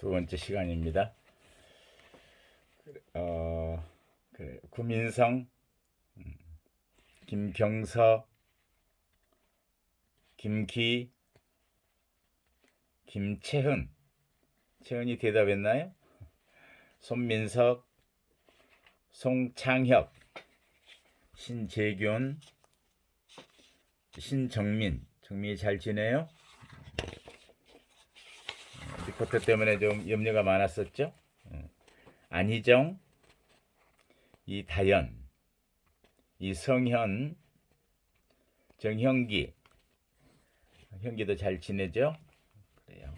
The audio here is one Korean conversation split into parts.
두 번째 시간입니다. 구민성, 김경서, 김기, 김채훈. 채훈이 대답했나요? 손민석, 송창혁, 신재균, 신정민. 정민이 잘 지내요? 리포터 때문에 좀 염려가 많았었죠? 안희정, 이다연, 이성현, 정형기. 형기도 잘 지내죠? 그래요.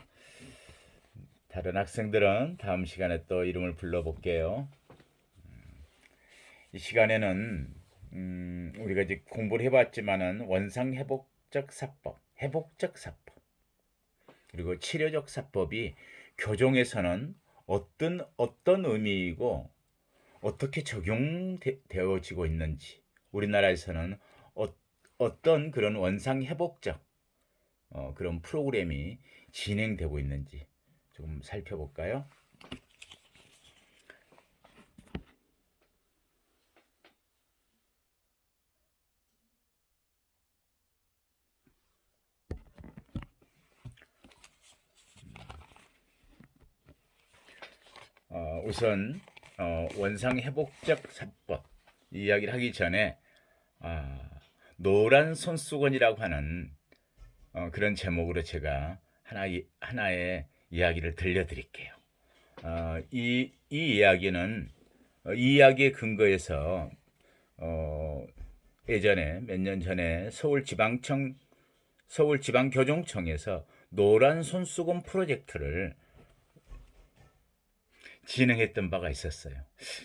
다른 학생들은 다음 시간에 또 이름을 불러볼게요. 이 시간에는 우리가 이제 공부를 해봤지만은 원상회복적 사법, 회복적 사법, 그리고 치료적 사법이 교종에서는 어떤 의미이고 어떻게 적용되어지고 있는지, 우리나라에서는 어떤 그런 원상회복적 그런 프로그램이 진행되고 있는지 좀 살펴볼까요? 우선 원상회복적 사법 이야기를 하기 전에 노란 손수건이라고 하는 그런 제목으로 제가 하나의 이야기를 들려드릴게요. 이 이야기는 이 이야기의 근거에서 예전에 몇 년 전에 서울지방교정청에서 노란 손수건 프로젝트를 진행했던 바가 있었어요.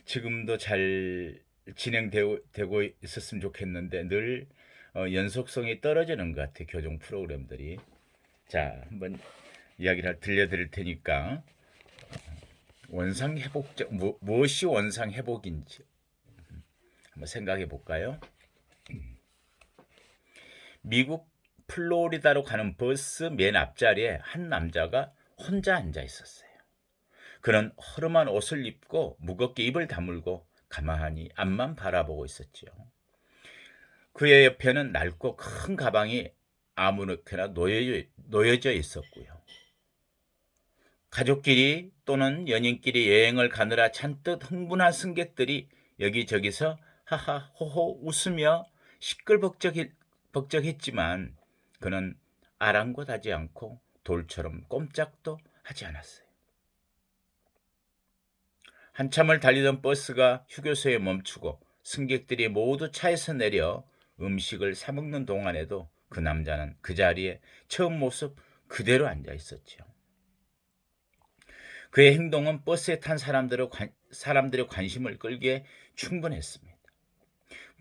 지금도 잘 진행되고 있었으면 좋겠는데 늘 연속성이 떨어지는 것 같아요. 교정 프로그램들이. 자, 한번 이야기를 들려드릴 테니까 원상회복적 무엇이 원상회복인지 한번 생각해 볼까요? 미국 플로리다로 가는 버스 맨 앞자리에 한 남자가 혼자 앉아 있었어요. 그는 허름한 옷을 입고 무겁게 입을 다물고 가만히 앞만 바라보고 있었지요. 그의 옆에는 낡고 큰 가방이 아무렇게나 놓여져 있었고요. 가족끼리 또는 연인끼리 여행을 가느라 잔뜩 흥분한 승객들이 여기저기서 하하 호호 웃으며 시끌벅적했지만 그는 아랑곳하지 않고 돌처럼 꼼짝도 하지 않았어요. 한참을 달리던 버스가 휴게소에 멈추고 승객들이 모두 차에서 내려 음식을 사 먹는 동안에도 그 남자는 그 자리에 처음 모습 그대로 앉아 있었죠. 그의 행동은 버스에 탄 사람들의 관심을 끌기에 충분했습니다.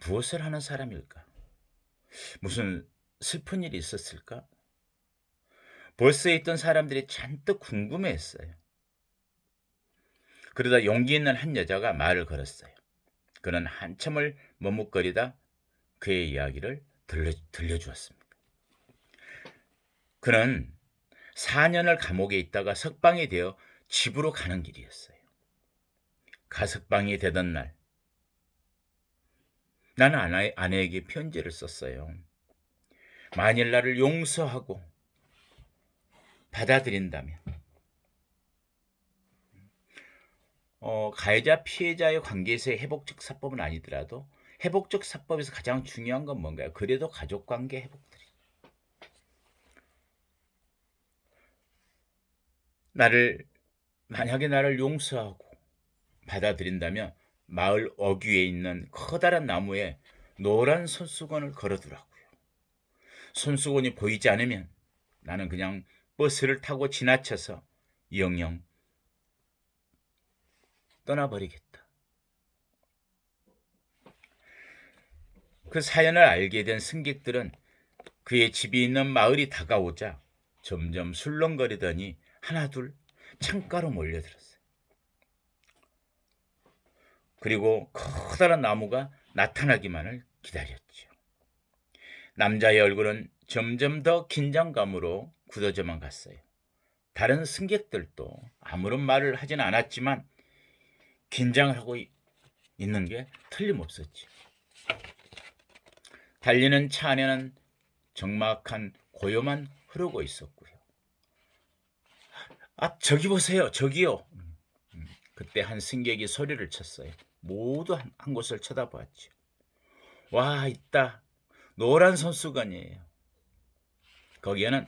무엇을 하는 사람일까? 무슨 슬픈 일이 있었을까? 버스에 있던 사람들이 잔뜩 궁금해했어요. 그러다 용기 있는 한 여자가 말을 걸었어요. 그는 한참을 머뭇거리다 그의 이야기를 들려주었습니다. 그는 4년을 감옥에 있다가 석방이 되어 집으로 가는 길이었어요. 가석방이 되던 날 나는 아내에게 편지를 썼어요. 만일 나를 용서하고 받아들인다면 가해자 피해자의 관계에서의 회복적 사법은 아니더라도 회복적 사법에서 가장 중요한 건 뭔가요? 그래도 가족관계 회복들이. 만약에 나를 용서하고 받아들인다면 마을 어귀에 있는 커다란 나무에 노란 손수건을 걸어두라고요. 손수건이 보이지 않으면 나는 그냥 버스를 타고 지나쳐서 영영 떠나버리겠다. 그 사연을 알게 된 승객들은 그의 집이 있는 마을이 다가오자 점점 술렁거리더니 하나둘 창가로 몰려들었어요. 그리고 커다란 나무가 나타나기만을 기다렸죠. 남자의 얼굴은 점점 더 긴장감으로 굳어져만 갔어요. 다른 승객들도 아무런 말을 하진 않았지만 긴장을 하고 있는 게 틀림없었지. 달리는 차 안에는 적막한 고요만 흐르고 있었고요. 아, 저기 보세요. 저기요. 그때 한 승객이 소리를 쳤어요. 모두 한 곳을 쳐다보았죠. 와, 있다. 노란 손수건이에요. 거기에는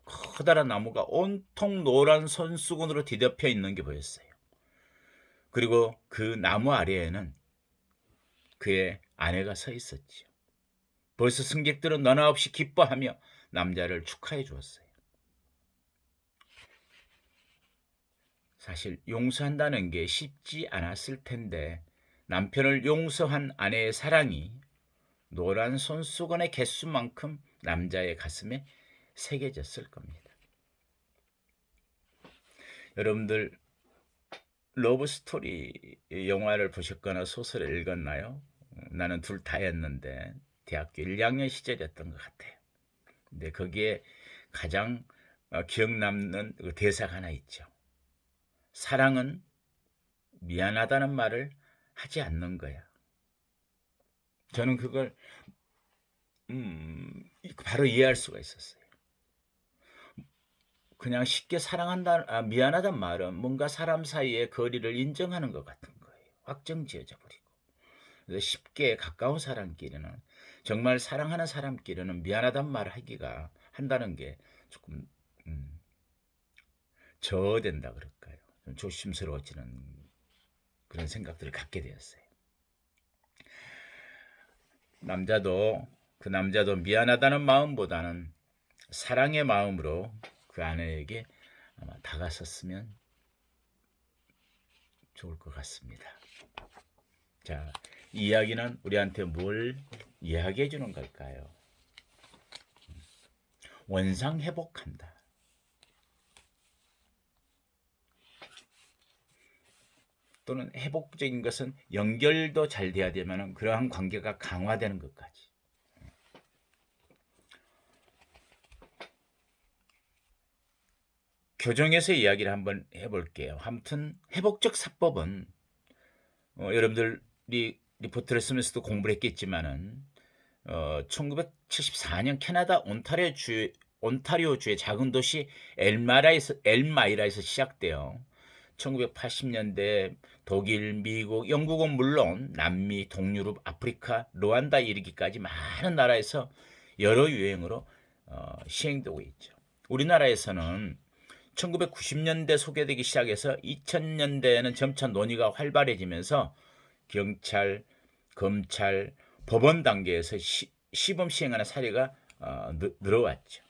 커다란 나무가 온통 노란 손수건으로 뒤덮여 있는 게 보였어요. 그리고 그 나무 아래에는 그의 아내가 서 있었지요. 벌써 승객들은 너나 없이 기뻐하며 남자를 축하해 주었어요. 사실 용서한다는 게 쉽지 않았을 텐데 남편을 용서한 아내의 사랑이 노란 손수건의 개수만큼 남자의 가슴에 새겨졌을 겁니다. 여러분들 러브 스토리 영화를 보셨거나 소설을 읽었나요? 나는 둘 다였는데 대학교 1, 2학년 시절이었던 것 같아요. 근데 거기에 가장 기억 남는 대사가 하나 있죠. 사랑은 미안하다는 말을 하지 않는 거야. 저는 그걸 바로 이해할 수가 있었어요. 그냥 쉽게 미안하단 말은 뭔가 사람 사이의 거리를 인정하는 것 같은 거예요. 확정 지어져 버리고. 그래서 쉽게 가까운 사람끼리는 정말 사랑하는 사람끼리는 미안하단 말을 한다는 게 조금 저어된다 그럴까요? 좀 조심스러워지는 그런 생각들을 갖게 되었어요. 그 남자도 미안하다는 마음보다는 사랑의 마음으로 그 아내에게 아마 다가섰으면 좋을 것 같습니다. 자, 이 이야기는 우리한테 뭘 이야기해 주는 걸까요? 원상 회복한다. 또는 회복적인 것은 연결도 잘 돼야 되면 그러한 관계가 강화되는 것까지. 교정에서 이야기를 한번 해볼게요. 아무튼 회복적 사법은 여러분들이 리포트를 쓰면서도 공부를 했겠지만은 1974년 캐나다 온타리오주의 작은 도시 엘마이라에서 시작돼요. 1980년대 독일, 미국, 영국은 물론 남미, 동유럽, 아프리카, 루안다 이르기까지 많은 나라에서 여러 유행으로 시행되고 있죠. 우리나라에서는 1990년대 소개되기 시작해서 2000년대에는 점차 논의가 활발해지면서 경찰, 검찰, 법원 단계에서 시범 시행하는 사례가 늘어왔죠.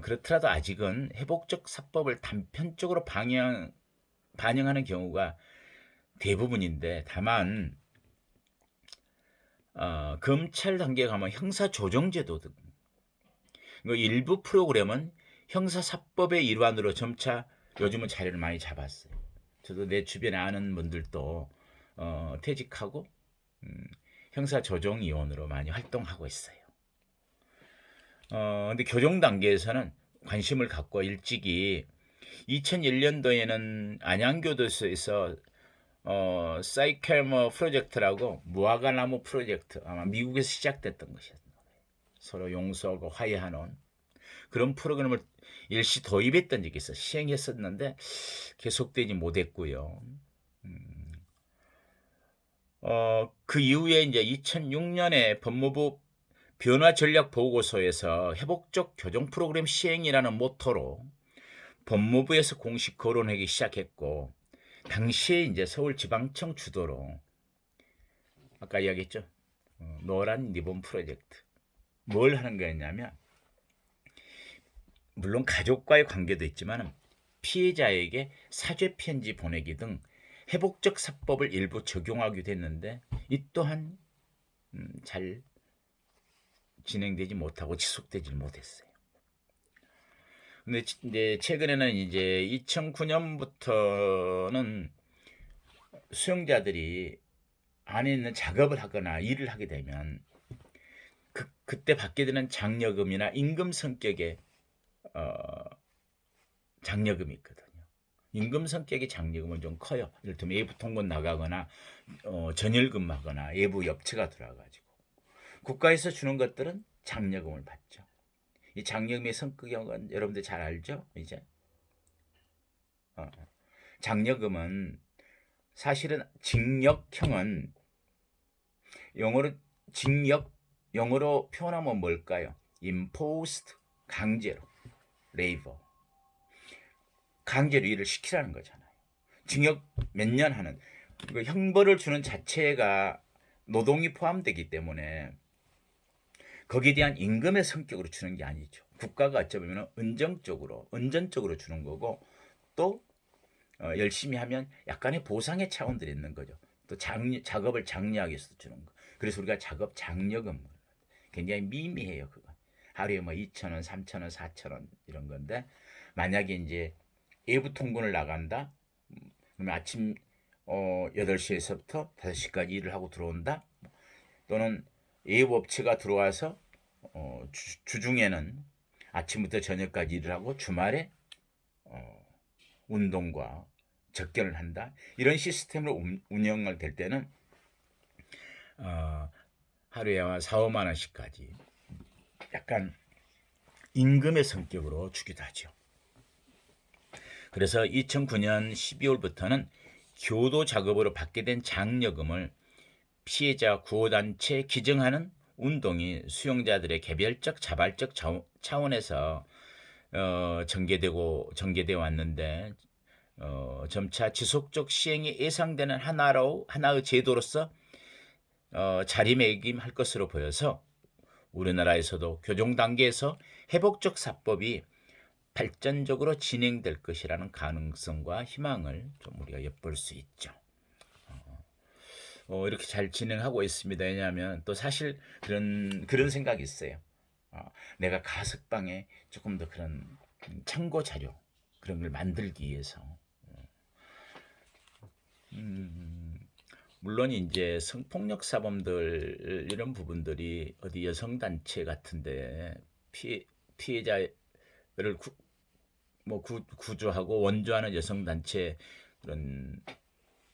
그렇더라도 아직은 회복적 사법을 단편적으로 반영하는 경우가 대부분인데 다만 검찰 단계에 가면 형사조정제도 등 일부 프로그램은 형사사법의 일환으로 점차 요즘은 자리를 많이 잡았어요. 저도 내 주변에 아는 분들도 퇴직하고 형사조정위원으로 많이 활동하고 있어요. 근데 교정 단계에서는 관심을 갖고 일찍이 2001년도에는 안양교도소에서 사이켈머 프로젝트라고 무화과나무 프로젝트, 아마 미국에서 시작됐던 것이었어요. 서로 용서하고 화해하는 그런 프로그램을 일시 도입했던 적이 있어 시행했었는데 계속되지 못했고요. 그 이후에 이제 2006년에 법무부 변화 전략 보고서에서 회복적 교정 프로그램 시행이라는 모토로 법무부에서 공식 거론하기 시작했고 당시에 이제 서울지방청 주도로 아까 이야기했죠. 노란 리본 프로젝트. 뭘 하는 거였냐면 물론 가족과의 관계도 있지만 피해자에게 사죄 편지 보내기 등 회복적 사법을 일부 적용하기도 했는데 이 또한 잘 진행되지 못하고 지속되지 못했어요. 근데 이제 최근에는 이제 2009년부터는 수용자들이 안에 있는 작업을 하거나 일을 하게 되면 그때 받게 되는 장려금이나 임금 성격의 장려금이 있거든요. 임금 성격이 장려금은 좀 커요. 이를테면 외부 통건 나가거나 전일금 하거나 외부 엽체가 들어와가지고 국가에서 주는 것들은 장려금을 받죠. 이 장려금의 성격은 여러분들 잘 알죠? 이제 장려금은 사실은 징역형은 영어로 징역 영어로 표현하면 뭘까요? imposed 강제로 labor 강제로 일을 시키라는 거잖아요. 징역 몇 년 하는 형벌을 주는 자체가 노동이 포함되기 때문에 거기에 대한 임금의 성격으로 주는 게 아니죠. 국가가 어쩌면 은전적으로 주는 거고 또 열심히 하면 약간의 보상의 차원들이 있는 거죠. 또 작업을 장려하기 위해서 주는 거. 그래서 우리가 작업 장려금 굉장히 미미해요. 그거 하루에 뭐 2,000원, 3,000원, 4,000원 이런 건데 만약에 이제 외부 통근을 나간다. 그러면 아침 8시에서부터 5시까지 일을 하고 들어온다. 또는 외부 업체가 들어와서 주중에는 아침부터 저녁까지 일을 하고 주말에 운동과 접견을 한다. 이런 시스템으로 운영을 될 때는 하루에 아마 4, 5만 원씩까지 약간 임금의 성격으로 주기도 하죠. 그래서 2009년 12월부터는 교도 작업으로 받게 된 장려금을 피해자 구호단체에 기증하는 운동이 수용자들의 개별적 자발적 차원에서 전개되어 왔는데 점차 지속적 시행이 예상되는 하나의 제도로서 자리매김할 것으로 보여서 우리나라에서도 교정 단계에서 회복적 사법이 발전적으로 진행될 것이라는 가능성과 희망을 좀 우리가 엿볼 수 있죠. 이렇게 잘 진행하고 있습니다. 왜냐하면 또 사실 그런 생각이 있어요. 내가 가석방에 조금 더 그런 참고 자료 그런 걸 만들기 위해서 물론 이제 성폭력 사범들 이런 부분들이 어디 여성 단체 같은데 피해자를 구조하고 원조하는 여성 단체 그런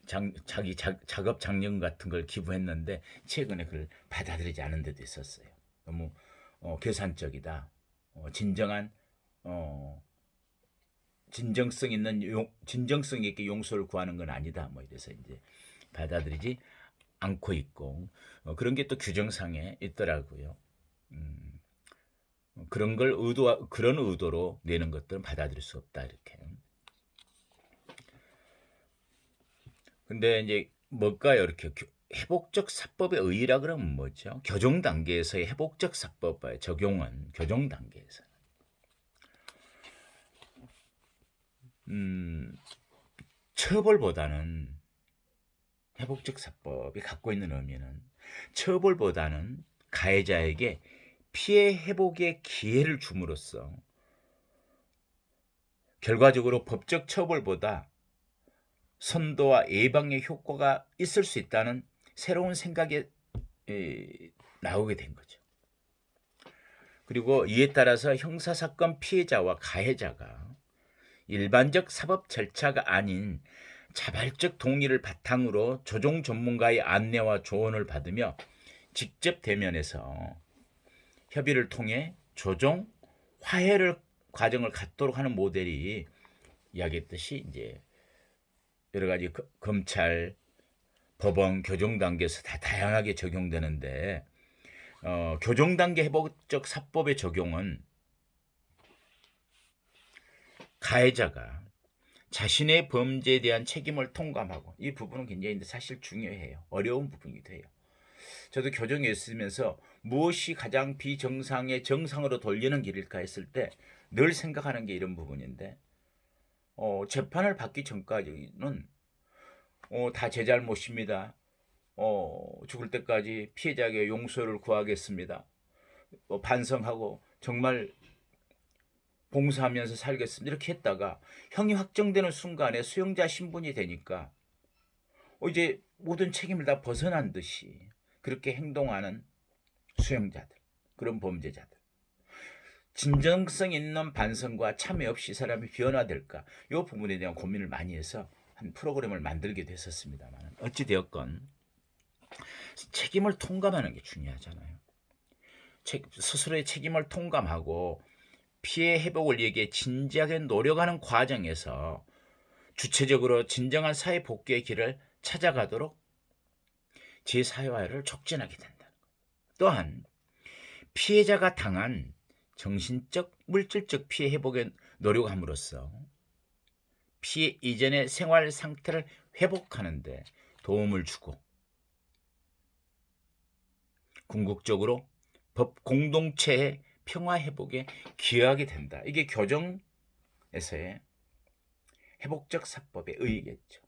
자기 작업 장려금 같은 걸 기부했는데 최근에 그걸 받아들이지 않은 데도 있었어요. 너무 계산적이다. 진정한 진정성 있게 용서를 구하는 건 아니다. 뭐 이래서 이제 받아들이지 않고 있고 그런 게 또 규정상에 있더라고요. 그런 의도로 내는 것들은 받아들일 수 없다 이렇게. 근데 이제 뭘까요? 이렇게 회복적 사법의 의의라 그러면 뭐죠? 교정 단계에서의 회복적 사법의 적용은 교정 단계에서 처벌보다는 회복적 사법이 갖고 있는 의미는 처벌보다는 가해자에게 피해 회복의 기회를 줌으로써 결과적으로 법적 처벌보다 선도와 예방의 효과가 있을 수 있다는 새로운 생각이 나오게 된 거죠. 그리고 이에 따라서 형사사건 피해자와 가해자가 일반적 사법 절차가 아닌 자발적 동의를 바탕으로 조정 전문가의 안내와 조언을 받으며 직접 대면해서 협의를 통해 조정, 화해를 과정을 갖도록 하는 모델이 이야기했듯이 이제 여러 가지 검찰, 법원, 교정 단계에서 다 다양하게 적용되는데 교정 단계 회복적 사법의 적용은 가해자가 자신의 범죄에 대한 책임을 통감하고 이 부분은 굉장히 사실 중요해요. 어려운 부분이기도 해요. 저도 교정에 있으면서 무엇이 가장 비정상의 정상으로 돌리는 길일까 했을 때 늘 생각하는 게 이런 부분인데 재판을 받기 전까지는 다 제 잘못입니다. 죽을 때까지 피해자에게 용서를 구하겠습니다. 반성하고 정말 봉사하면서 살겠습니다. 이렇게 했다가 형이 확정되는 순간에 수용자 신분이 되니까 이제 모든 책임을 다 벗어난 듯이 그렇게 행동하는 수용자들, 그런 범죄자들. 진정성 있는 반성과 참여 없이 사람이 변화될까? 이 부분에 대한 고민을 많이 해서 한 프로그램을 만들게 됐었습니다만 어찌 되었건 책임을 통감하는 게 중요하잖아요. 스스로의 책임을 통감하고 피해 회복을 위해 진지하게 노력하는 과정에서 주체적으로 진정한 사회 복귀의 길을 찾아가도록 제사회화를 촉진하게 된다. 또한 피해자가 당한 정신적, 물질적 피해 회복에 노력함으로써 피해 이전의 생활 상태를 회복하는 데 도움을 주고 궁극적으로 법 공동체의 평화 회복에 기여하게 된다. 이게 교정에서의 회복적 사법의 의의겠죠.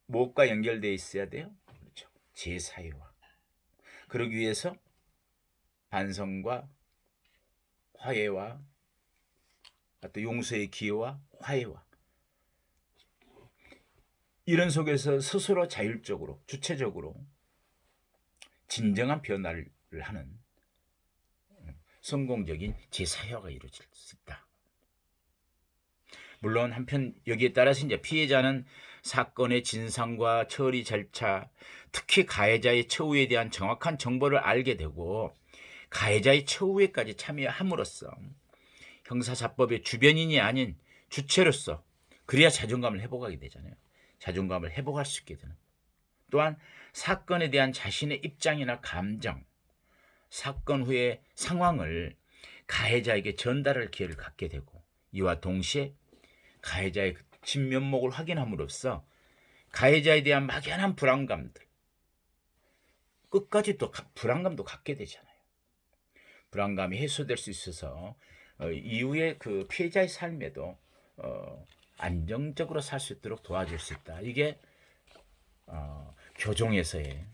무엇과 연결되어 있어야 돼요? 그렇죠. 제사회화. 그러기 위해서 반성과 화해와 또 용서의 기여와 화해와 이런 속에서 스스로 자율적으로 주체적으로 진정한 변화를 하는 성공적인 제사회화가 이루어질 수 있다. 물론 한편 여기에 따라서 이제 피해자는 사건의 진상과 처리 절차, 특히 가해자의 처우에 대한 정확한 정보를 알게 되고 가해자의 처우에까지 참여함으로써 형사사법의 주변인이 아닌 주체로서 그래야 자존감을 회복하게 되잖아요. 자존감을 회복할 수 있게 되는. 또한 사건에 대한 자신의 입장이나 감정, 사건 후의 상황을 가해자에게 전달할 기회를 갖게 되고 이와 동시에 가해자의 진면목을 확인함으로써 가해자에 대한 막연한 불안감들 끝까지 또 불안감도 갖게 되잖아요. 불안감이 해소될 수 있어서 이후에 그 피해자의 삶에도 안정적으로 살 수 있도록 도와줄 수 있다. 이게 교정에서의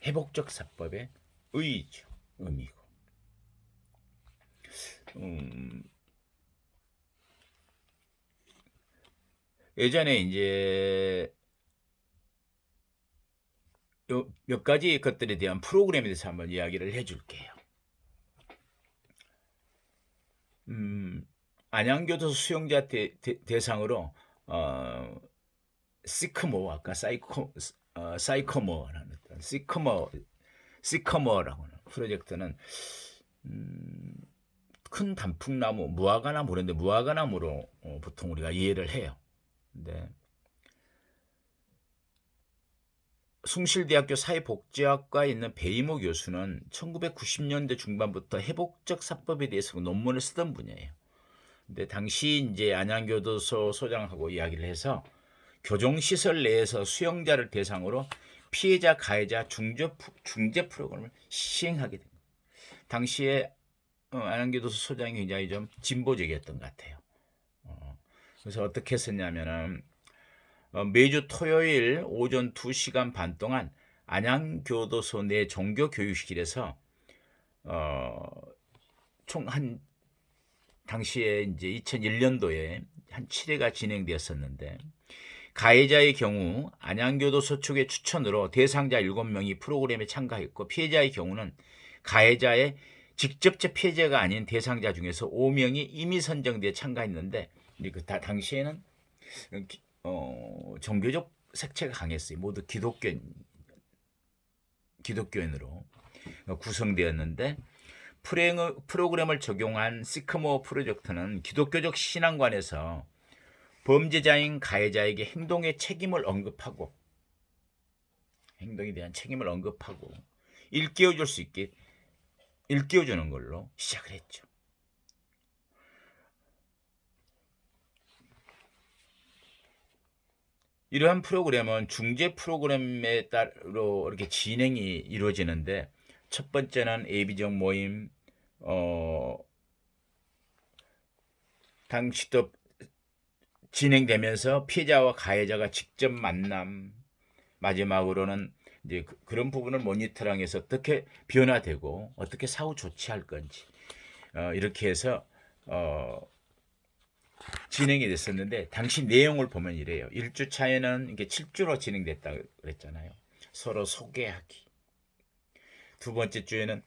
회복적 사법의 의의죠. 의미고. 예전에 이제 몇 가지 것들에 대한 프로그램에 대해서 한번 이야기를 해줄게요. 안양교도소 수용자 대상으로 시커모 아까 사이코모라는 어떤 시커모라고 하는 프로젝트는 큰 단풍나무 무화과나무 그런데 무화과나무로 보통 우리가 이해를 해요. 근데 숭실대학교 사회복지학과에 있는 배이모 교수는 1990년대 중반부터 회복적 사법에 대해서 논문을 쓰던 분이에요. 근데 당시 이제 안양교도소 소장하고 이야기를 해서 교정시설 내에서 수용자를 대상으로 피해자, 가해자 중재 프로그램을 시행하게 된 거예요. 당시에 안양교도소 소장이 굉장히 좀 진보적이었던 것 같아요. 그래서 어떻게 했었냐면은 매주 토요일 오전 2시간 반 동안 안양교도소 내 종교교육실에서 총 한 당시에 이제 2001년도에 한 7회가 진행되었었는데 가해자의 경우 안양교도소 측의 추천으로 대상자 7명이 프로그램에 참가했고 피해자의 경우는 가해자의 직접적 피해자가 아닌 대상자 중에서 5명이 이미 선정돼 참가했는데 그 당시에는 종교적 색채가 강했어요. 모두 기독교인으로 구성되었는데 프로그램을 적용한 시커모 프로젝트는 기독교적 신앙관에서 범죄자인 가해자에게 행동의 책임을 언급하고 행동에 대한 책임을 언급하고 일깨워주는 걸로 시작을 했죠. 이러한 프로그램은 중재 프로그램에 따로 이렇게 진행이 이루어지는데 첫 번째는 예비적 모임, 당시도 진행되면서 피해자와 가해자가 직접 만남, 마지막으로는 이제 그런 부분을 모니터링해서 어떻게 변화되고 어떻게 사후 조치할 건지 이렇게 해서 진행이 됐었는데 당시 내용을 보면 이래요. 1주차에는 이게 7주로 진행됐다고 그랬잖아요. 서로 소개하기. 두 번째 주에는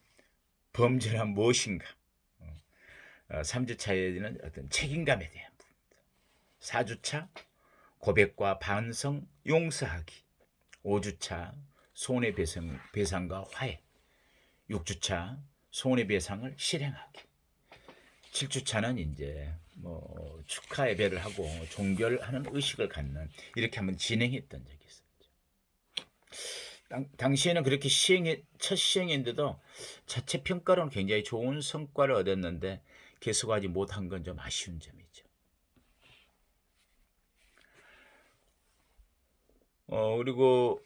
범죄란 무엇인가. 3주차에는 어떤 책임감에 대한 부분. 4주차 고백과 반성, 용서하기. 5주차 손해배상과 화해. 6주차 손해배상을 실행하기. 7주차는 이제 뭐 축하 예배를 하고 종결하는 의식을 갖는, 이렇게 한번 진행했던 적이 있었죠. 당시에는 그렇게 첫 시행인데도 자체 평가로는 굉장히 좋은 성과를 얻었는데 계속하지 못한 건 좀 아쉬운 점이죠. 그리고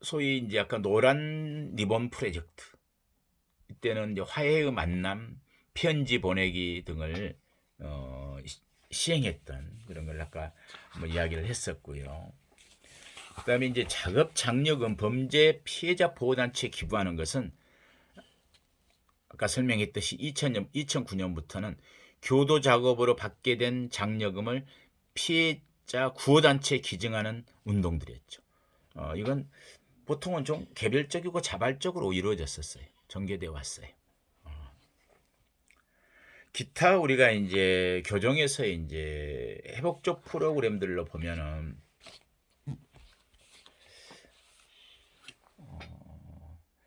소위 이제 약간 노란 리본 프로젝트, 이때는 이제 화해의 만남, 편지 보내기 등을 시행했던 그런 걸 아까 뭐 이야기를 했었고요. 그다음에 이제 자급장려금 범죄 피해자 보호단체에 기부하는 것은 아까 설명했듯이 2009년부터는 교도 작업으로 받게 된 장려금을 피해자 구호단체에 기증하는 운동들이었죠. 이건 보통은 좀 개별적이고 자발적으로 이루어졌었어요. 전개되어 왔어요. 기타 우리가 이제 교정에서 이제 회복적 프로그램들로 보면은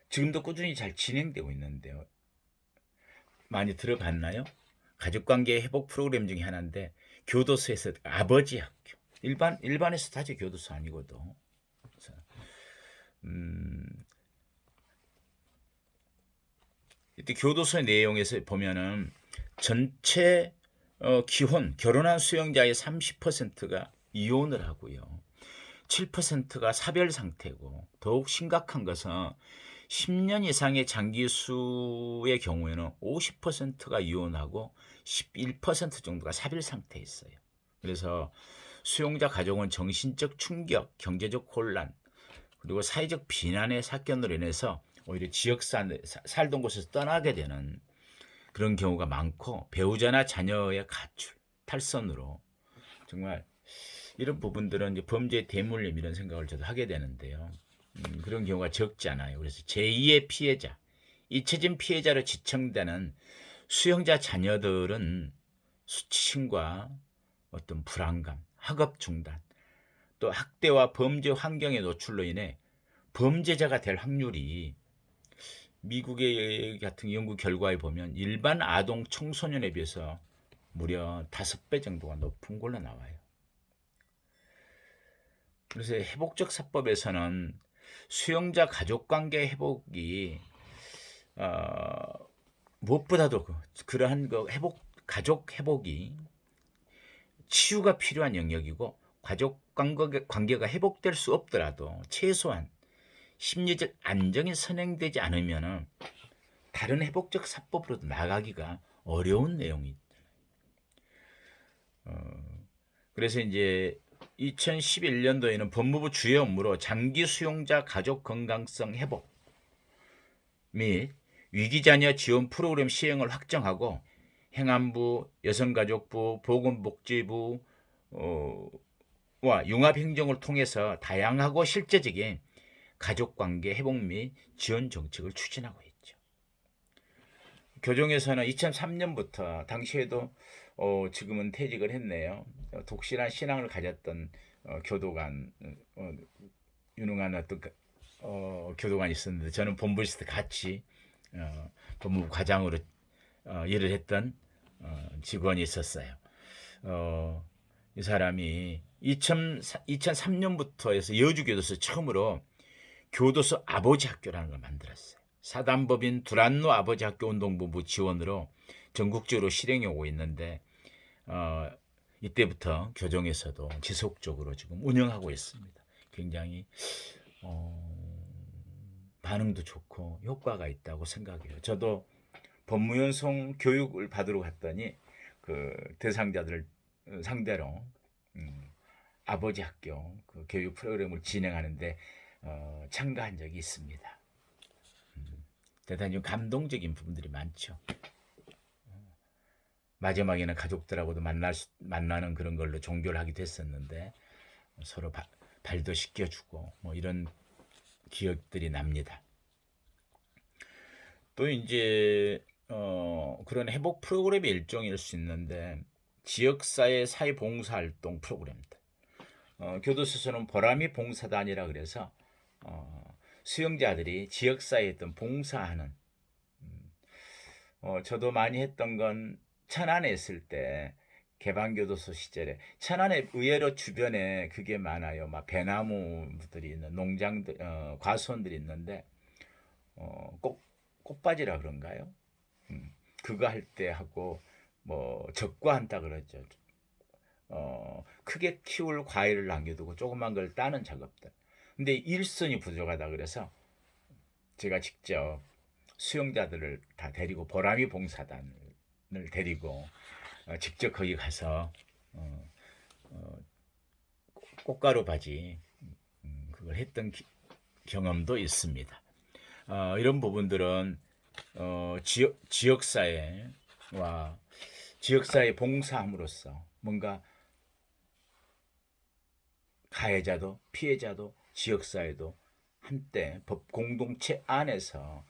지금도 꾸준히 잘 진행되고 있는데요. 많이 들어봤나요? 가족관계 회복 프로그램 중에 하나인데 교도소에서 아버지 학교. 일반에서 다지 교도소 아니고도. 그래서, 이때 교도소의 내용에서 보면은 전체 결혼한 수용자의 30%가 이혼을 하고요. 7%가 사별 상태고, 더욱 심각한 것은 10년 이상의 장기수의 경우에는 50%가 이혼하고 11% 정도가 사별 상태에 있어요. 그래서 수용자 가족은 정신적 충격, 경제적 혼란, 그리고 사회적 비난의 사건으로 인해서 오히려 지역 살던 곳에서 떠나게 되는 그런 경우가 많고, 배우자나 자녀의 가출, 탈선으로 정말 이런 부분들은 이제 범죄의 대물림, 이런 생각을 저도 하게 되는데요. 그런 경우가 적지 않아요. 그래서 제2의 피해자, 잊혀진 피해자로 지칭되는 수용자 자녀들은 수치심과 어떤 불안감, 학업 중단, 또 학대와 범죄 환경의 노출로 인해 범죄자가 될 확률이 미국의 같은 연구 결과에 보면 일반 아동 청소년에 비해서 무려 5배 정도가 높은 걸로 나와요. 그래서 회복적 사법에서는 수용자 가족관계 회복이 무엇보다도 그러한 가족 회복이 치유가 필요한 영역이고, 가족 관계가 회복될 수 없더라도 최소한 심리적 안정이 선행되지 않으면 다른 회복적 사법으로도 나가기가 어려운 내용이. 그래서 이제 2011년도에는 법무부 주요 업무로 장기 수용자 가족 건강성 회복 및 위기자녀 지원 프로그램 시행을 확정하고, 행안부, 여성가족부, 보건복지부 와 융합행정을 통해서 다양하고 실제적인 가족관계 회복 및 지원 정책을 추진하고 있죠. 교정에서는 2003년부터 당시에도 지금은 퇴직을 했네요. 독실한 신앙을 가졌던 교도관, 유능한 어떤 교도관이 있었는데, 저는 본부에서 같이 법무부 과장으로 일을 했던 직원이 있었어요. 이 사람이 2003년부터 해서 여주교도소 처음으로 교도소 아버지 학교라는 걸 만들었어요. 사단법인 두란노 아버지 학교 운동본부 지원으로 전국적으로 실행해 오고 있는데, 이때부터 교정에서도 지속적으로 지금 운영하고 있습니다. 굉장히 반응도 좋고 효과가 있다고 생각해요. 저도 법무연수원 교육을 받으러 갔더니 그 대상자들을 상대로 아버지 학교 그 교육 프로그램을 진행하는데 참가한 적이 있습니다. 대단히 감동적인 부분들이 많죠. 마지막에는 가족들하고도 만나는 그런 걸로 종교를 하기도 했었는데, 서로 발도 씻겨주고 뭐 이런 기억들이 납니다. 또 인제 그런 회복 프로그램의 일종일 수 있는데 지역사회 사회봉사활동 프로그램들. 교도소에서는 보람이 봉사단이라 그래서 수용자들이 지역사회에 어떤 봉사하는, 저도 많이 했던 건 천안에 있을 때 개방교도소 시절에 천안에 의외로 주변에 그게 많아요. 막 배나무들이 있는 농장들, 과수원들이 있는데 꽃바지라 그런가요? 그거 할 때 하고 뭐 적과한다 그러죠. 크게 키울 과일을 남겨두고 조그만 걸 따는 작업들. 근데 일손이 부족하다 그래서 제가 직접 수용자들을 다 데리고 보람이 봉사단을 데리고 직접 거기 가서 꽃가루 바지 그걸 했던 경험도 있습니다. 이런 부분들은 지역사회와 지역사회 봉사함으로써 뭔가 가해자도 피해자도 지역사회도 한때 법 공동체 안에서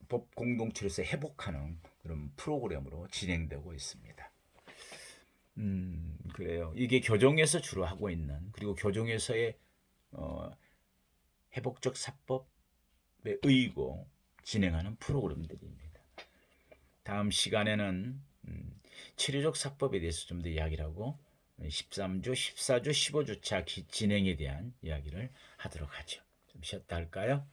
법 공동체로서 회복하는 그런 프로그램으로 진행되고 있습니다. 그래요. 이게 교정에서 주로 하고 있는, 그리고 교정에서의 회복적 사법에 의고 진행하는 프로그램들입니다. 다음 시간에는 치료적 사법에 대해서 좀 더 이야기를 하고 13주, 14주, 15주차 진행에 대한 이야기를 하도록 하죠. 좀 쉬었다 할까요?